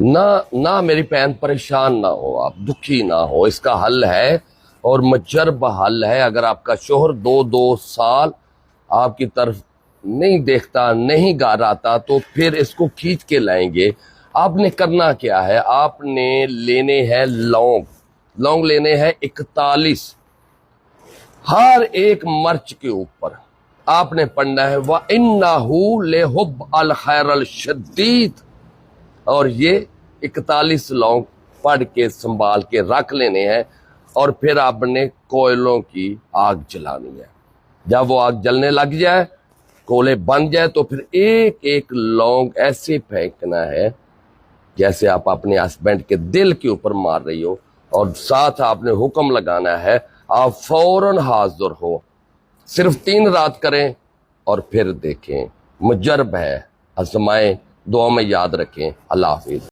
ना मेरी बहन परेशान ना हो, आप दुखी ना हो, इसका हल है और मुजरब हल है। अगर आपका शोहर 2 साल आपकी तरफ नहीं देखता, नहीं गाराता, तो फिर इसको खींच के लाएंगे। आपने करना क्या है, आपने लेने हैं लौंग लेने हैं 41। हर एक मर्च के ऊपर आपने पढ़ना है व इन्नहु लिहुब्ब अल खैरल शदीद, और ये 41 लौंग पढ़ के संभाल के रख लेने हैं। और फिर आपने कोयलों की आग जलानी है। जब वो आग जलने लग जाए, कोयले बन जाए, तो फिर एक एक लौंग ऐसे फेंकना है जैसे आप अपने हस्बैंड के दिल के ऊपर मार रही हो, और साथ आपने हुक्म लगाना है आप फौरन हाजिर हो। सिर्फ 3 रात करें और फिर देखें, मुजरब है, आजमाएं, दुआ में याद रखें। अल्लाह हाफिज।